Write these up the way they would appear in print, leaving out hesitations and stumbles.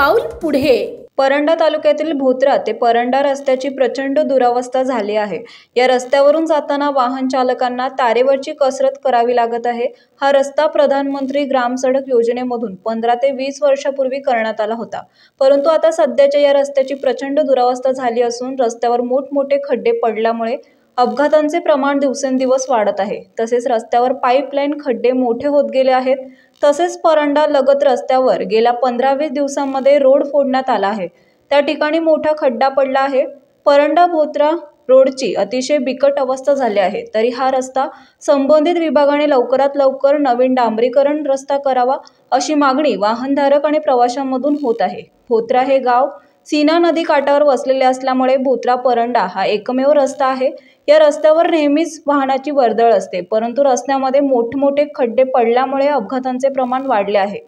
पाऊल पुढे। परंडा तालुक्यातील भोत्रा ते परंडा रस्त्याची प्रचंड दुरावस्था झाली आहे। या रस्त्यावरून जाताना वाहन चालकांना तारेवरची कसरत करावी लागत आहे। हा रस्ता प्रधानमंत्री ग्राम सडक योजनेमधून 15 ते 20 वर्षापूर्वी करण्यात आला होता, परंतु आता सध्याच्या या रस्त्याची प्रचंड दुरावस्था झाली असून रस्त्यावर मोठमोठे खड्डे पडल्यामुळे अपघातांचे प्रमाण दिवसेंदिवस वाढत आहे। तसेच रस्त्यावर पाईपलाईन खड्डे मोठे होत गेले आहेत। तसेच परंडा लगत रस्त्यावर गेल्या 15-20 दिवसांमध्ये रोड फोडण्यात आला आहे। त्या ठिकाणी मोठा खड्डा पडला आहे। परंडा भोत्रा रोडची अतिशय बिकट अवस्था झाली आहे। तरी हा रस्ता संबंधित विभागाने लवकरात लवकर नवीन डांबरीकरण रस्ता करावा अशी मागणी वाहनधारक आणि प्रवाशांमधून होत आहे। भोत्रा हे गाव सीना नदी काठावर वसलेले असल्यामुळे भोत्रा परंडा हा एकमेव रस्ता आहे। या रस्त्यावर नेहमीच वाहनाची वर्दळ असते, परंतु रस्त्यामध्ये मोठमोठे खड्डे पडल्यामुळे अपघातांचे प्रमाण वाढले आहे।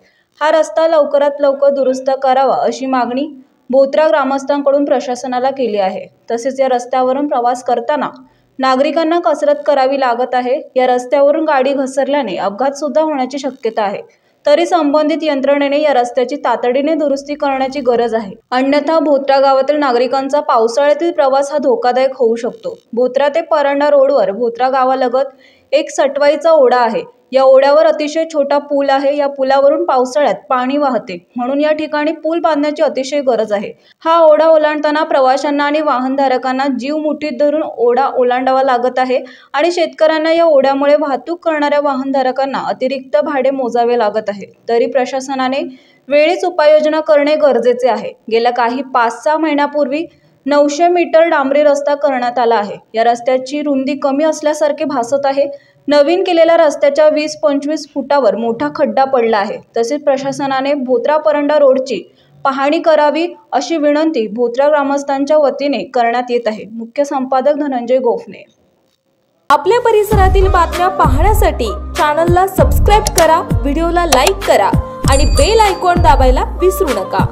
हा रस्ता लवकरात लवकर दुरुस्त करावा अशी मागणी भोत्रा ग्रामस्थांकडून प्रशासनाला केली आहे। तसेच या रस्त्यावरून प्रवास करताना नागरिकांना कसरत करावी लागत आहे। या रस्त्यावरून गाडी घसरल्याने अपघात सुद्धा होण्याची शक्यता आहे। तरी संबंधित यंत्रणेने या रस्त्याची तातडीने दुरुस्ती करण्याची गरज आहे, अन्यथा भोत्रा गावातील नागरिकांचा पावसाळ्यातील प्रवास हा धोकादायक होऊ शकतो। भोत्रा ते परंडा रोडवर भोत्रा गावालगत एक सटवाईचा ओढा आहे। या ओढ्यावर अतिशय छोटा पूल आहे। या पुलावरून पावसाळ्यात पाणी वाहते, म्हणून या ठिकाणी पूल बांधण्याची अतिशय गरज आहे। हा ओढा ओलांडताना प्रवाशांना आणि वाहनधारकांना जीव मुठीत धरून ओढा ओलांडावा लागत आहे आणि शेतकऱ्यांना या ओढ्यामुळे वाहतूक करणाऱ्या वाहनधारकांना अतिरिक्त भाडे मोजावे लागत आहे। तरी प्रशासनाने वेळीच उपाययोजना करणे गरजेचे आहे। गेल्या काही 5-6 महिन्यापूर्वी 900 मीटर डांबरी रस्ता करण्यात आला आहे। या रस्त्याची रुंदी कमी असल्यासारखे भासत आहे। नवीन केलेल्या रस्त्याच्या 20-25 फुटावर मोठा खड्डा पडला आहे। तसेच प्रशासनाने भोत्रा परंडा रोडची पाहणी करावी अशी विनंती भोत्रा ग्रामस्थांच्या वतीने करण्यात येत आहे। मुख्य संपादक धनंजय गोफणे। आपल्या परिसरातील बातम्या पाहण्यासाठी चॅनलला सबस्क्राइब करा, व्हिडिओला लाईक करा आणि बेल आयकॉन दाबायला विसरू नका।